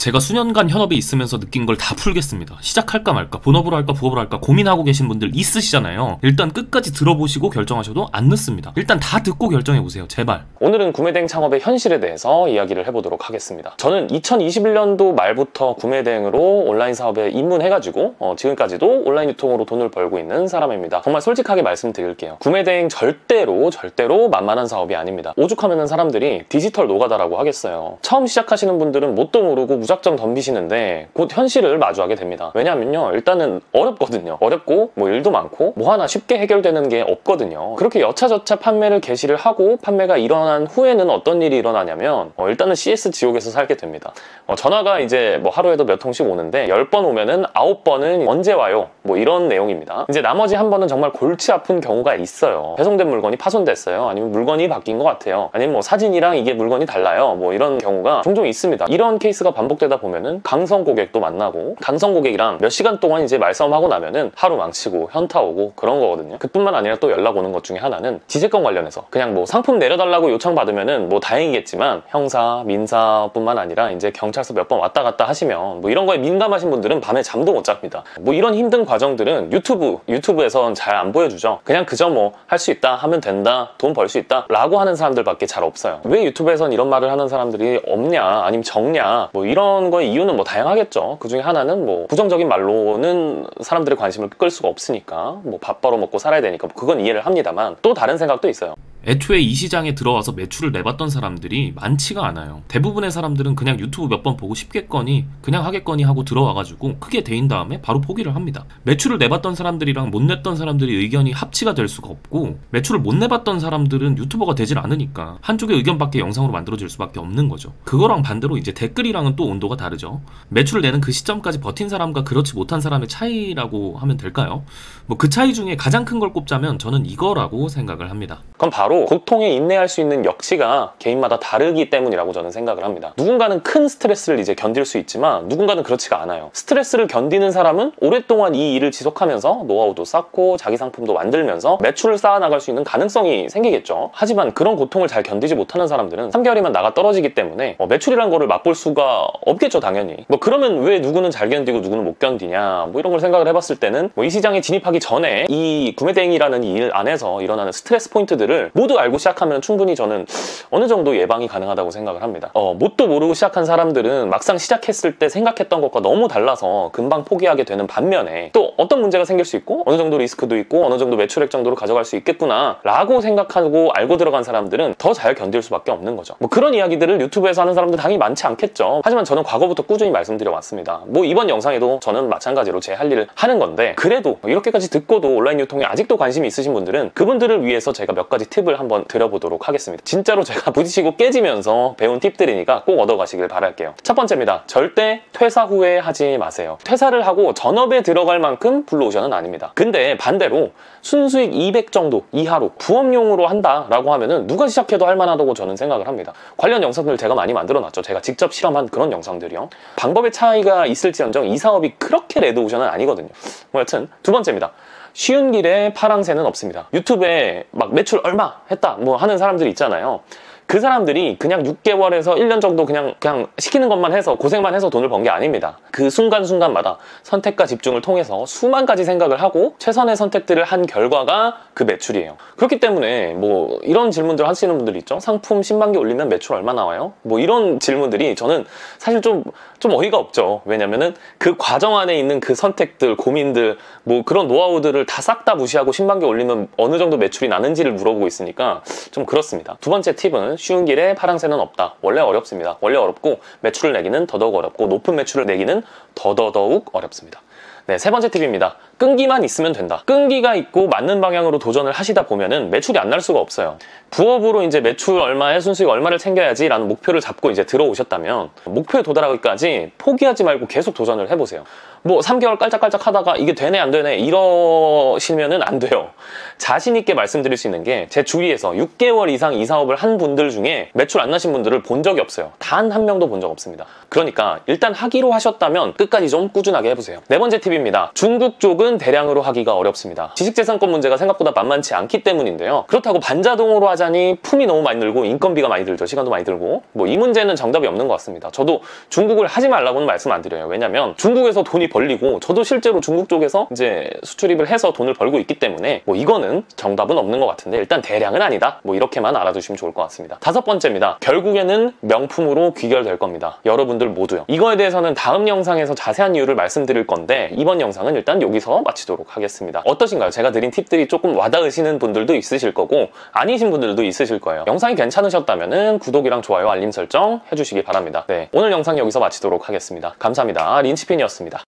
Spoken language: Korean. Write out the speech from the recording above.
제가 수년간 현업에 있으면서 느낀 걸 다 풀겠습니다. 시작할까 말까, 본업으로 할까 부업으로 할까 고민하고 계신 분들 있으시잖아요. 일단 끝까지 들어보시고 결정하셔도 안 늦습니다. 일단 다 듣고 결정해보세요. 제발. 오늘은 구매대행 창업의 현실에 대해서 이야기를 해보도록 하겠습니다. 저는 2021년도 말부터 구매대행으로 온라인 사업에 입문해가지고 지금까지도 온라인 유통으로 돈을 벌고 있는 사람입니다. 정말 솔직하게 말씀드릴게요. 구매대행 절대로 만만한 사업이 아닙니다. 오죽하면 사람들이 디지털 노가다라고 하겠어요. 처음 시작하시는 분들은 뭣도 모르고 무작정 덤비시는데 곧 현실을 마주하게 됩니다. 왜냐면요, 일단은 어렵거든요. 어렵고 뭐 일도 많고 뭐 하나 쉽게 해결되는 게 없거든요. 그렇게 여차저차 판매를 개시를 하고 판매가 일어난 후에는 어떤 일이 일어나냐면 일단은 CS 지옥에서 살게 됩니다. 전화가 이제 뭐 하루에도 몇 통씩 오는데 10번 오면은 9번은 언제 와요? 뭐 이런 내용입니다. 이제 나머지 한 번은 정말 골치 아픈 경우가 있어요. 배송된 물건이 파손됐어요. 아니면 물건이 바뀐 것 같아요. 아니면 뭐 사진이랑 이게 물건이 달라요. 뭐 이런 경우가 종종 있습니다. 이런 케이스가 반복되다 보면은 강성 고객도 만나고, 강성 고객이랑 몇 시간 동안 이제 말싸움하고 나면은 하루 망치고 현타 오고 그런 거거든요. 그뿐만 아니라 또 연락 오는 것 중에 하나는 지재권 관련해서 그냥 뭐 상품 내려달라고 요청받으면은 뭐 다행이겠지만 형사, 민사뿐만 아니라 이제 경찰서 몇 번 왔다 갔다 하시면 뭐 이런 거에 민감하신 분들은 밤에 잠도 못 잡니다. 뭐 이런 힘든 과정들은 유튜브에선 잘 안 보여주죠. 그냥 그저 뭐 할 수 있다, 하면 된다, 돈 벌 수 있다 라고 하는 사람들밖에 잘 없어요. 왜 유튜브에선 이런 말을 하는 사람들이 없냐, 아니면 적냐, 뭐 이런 거의 이유는 뭐 다양하겠죠. 그 중에 하나는 뭐 부정적인 말로는 사람들의 관심을 끌 수가 없으니까, 뭐 밥 벌어 먹고 살아야 되니까 그건 이해를 합니다만, 또 다른 생각도 있어요. 애초에 이 시장에 들어와서 매출을 내봤던 사람들이 많지가 않아요. 대부분의 사람들은 그냥 유튜브 몇 번 보고 쉽겠거니 그냥 하겠거니 하고 들어와가지고 크게 데인 다음에 바로 포기를 합니다. 매출을 내봤던 사람들이랑 못 냈던 사람들이 의견이 합치가 될 수가 없고, 매출을 못 내봤던 사람들은 유튜버가 되질 않으니까 한쪽의 의견밖에 영상으로 만들어질 수밖에 없는 거죠. 그거랑 반대로 이제 댓글이랑은 또 온도가 다르죠. 매출을 내는 그 시점까지 버틴 사람과 그렇지 못한 사람의 차이라고 하면 될까요? 뭐 그 차이 중에 가장 큰 걸 꼽자면 저는 이거라고 생각을 합니다. 그건 바로 고통에 인내할 수 있는 역치가 개인마다 다르기 때문이라고 저는 생각을 합니다. 누군가는 큰 스트레스를 이제 견딜 수 있지만 누군가는 그렇지가 않아요. 스트레스를 견디는 사람은 오랫동안 이 일을 지속하면서 노하우도 쌓고 자기 상품도 만들면서 매출을 쌓아나갈 수 있는 가능성이 생기겠죠. 하지만 그런 고통을 잘 견디지 못하는 사람들은 3개월이면 나가 떨어지기 때문에 매출이란 거를 맛볼 수가 없겠죠, 당연히. 뭐 그러면 왜 누구는 잘 견디고 누구는 못 견디냐, 뭐 이런 걸 생각을 해봤을 때는 뭐 이 시장에 진입하기 전에 이 구매대행이라는 이 일 안에서 일어나는 스트레스 포인트들을 모두 알고 시작하면 충분히 저는 어느 정도 예방이 가능하다고 생각을 합니다. 뭣도 모르고 시작한 사람들은 막상 시작했을 때 생각했던 것과 너무 달라서 금방 포기하게 되는 반면에, 또 어떤 문제가 생길 수 있고 어느 정도 리스크도 있고 어느 정도 매출액 정도로 가져갈 수 있겠구나 라고 생각하고 알고 들어간 사람들은 더 잘 견딜 수밖에 없는 거죠. 뭐 그런 이야기들을 유튜브에서 하는 사람들 당연히 많지 않겠죠. 하지만 저는 과거부터 꾸준히 말씀드려 왔습니다. 뭐 이번 영상에도 저는 마찬가지로 제 할 일을 하는 건데, 그래도 이렇게까지 듣고도 온라인 유통에 아직도 관심이 있으신 분들은 그분들을 위해서 제가 몇 가지 팁을 한번 드려보도록 하겠습니다. 진짜로 제가 부딪히고 깨지면서 배운 팁들이니까 꼭 얻어가시길 바랄게요. 첫 번째입니다. 절대 퇴사 후에 하지 마세요. 퇴사를 하고 전업에 들어갈 만큼 블루오션은 아닙니다. 근데 반대로 순수익 200 정도 이하로 부업용으로 한다라고 하면은 누가 시작해도 할만하다고 저는 생각을 합니다. 관련 영상들 제가 많이 만들어놨죠. 제가 직접 실험한 그런 영상들이요. 방법의 차이가 있을지언정 이 사업이 그렇게 레드오션은 아니거든요. 뭐 여튼 두 번째입니다. 쉬운 길에 파랑새는 없습니다. 유튜브에 막 매출 얼마 했다 뭐 하는 사람들이 있잖아요. 그 사람들이 그냥 6개월에서 1년 정도 그냥 시키는 것만 해서 고생만 해서 돈을 번 게 아닙니다. 그 순간순간마다 선택과 집중을 통해서 수만 가지 생각을 하고 최선의 선택들을 한 결과가 그 매출이에요. 그렇기 때문에 뭐 이런 질문들 하시는 분들 있죠. 상품 10만 개 올리면 매출 얼마 나와요? 뭐 이런 질문들이 저는 사실 좀 어이가 없죠. 왜냐면은 그 과정 안에 있는 그 선택들, 고민들, 뭐 그런 노하우들을 다 싹 다 무시하고 10만 개 올리면 어느 정도 매출이 나는지를 물어보고 있으니까 좀 그렇습니다. 두 번째 팁은 쉬운 길에 파랑새는 없다. 원래 어렵습니다. 원래 어렵고 매출을 내기는 더더욱 어렵고 높은 매출을 내기는 더더욱 어렵습니다. 네, 세 번째 팁입니다. 끈기만 있으면 된다. 끈기가 있고 맞는 방향으로 도전을 하시다 보면은 매출이 안 날 수가 없어요. 부업으로 이제 매출 얼마에 순수익 얼마를 챙겨야지 라는 목표를 잡고 이제 들어오셨다면 목표에 도달하기까지 포기하지 말고 계속 도전을 해보세요. 뭐 3개월 깔짝깔짝 하다가 이게 되네 안 되네 이러시면은 안 돼요. 자신 있게 말씀드릴 수 있는 게 제 주위에서 6개월 이상 이 사업을 한 분들 중에 매출 안 나신 분들을 본 적이 없어요. 단 한 명도 본 적 없습니다. 그러니까 일단 하기로 하셨다면 끝까지 좀 꾸준하게 해보세요. 네 번째 팁입니다. 중국 쪽은 대량으로 하기가 어렵습니다. 지식재산권 문제가 생각보다 만만치 않기 때문인데요. 그렇다고 반자동으로 하자니 품이 너무 많이 들고 인건비가 많이 들죠. 시간도 많이 들고 뭐 이 문제는 정답이 없는 것 같습니다. 저도 중국을 하지 말라고는 말씀 안 드려요. 왜냐면 중국에서 돈이 벌리고 저도 실제로 중국 쪽에서 이제 수출입을 해서 돈을 벌고 있기 때문에 뭐 이거는 정답은 없는 것 같은데 일단 대량은 아니다. 뭐 이렇게만 알아두시면 좋을 것 같습니다. 다섯 번째입니다. 결국에는 명품으로 귀결될 겁니다. 여러분들 모두요. 이거에 대해서는 다음 영상에서 자세한 이유를 말씀드릴 건데 이번 영상은 일단 여기서 마치도록 하겠습니다. 어떠신가요? 제가 드린 팁들이 조금 와닿으시는 분들도 있으실 거고 아니신 분들도 있으실 거예요. 영상이 괜찮으셨다면 구독이랑 좋아요, 알림 설정 해주시기 바랍니다. 네, 오늘 영상 여기서 마치도록 하겠습니다. 감사합니다. 린치핀이었습니다.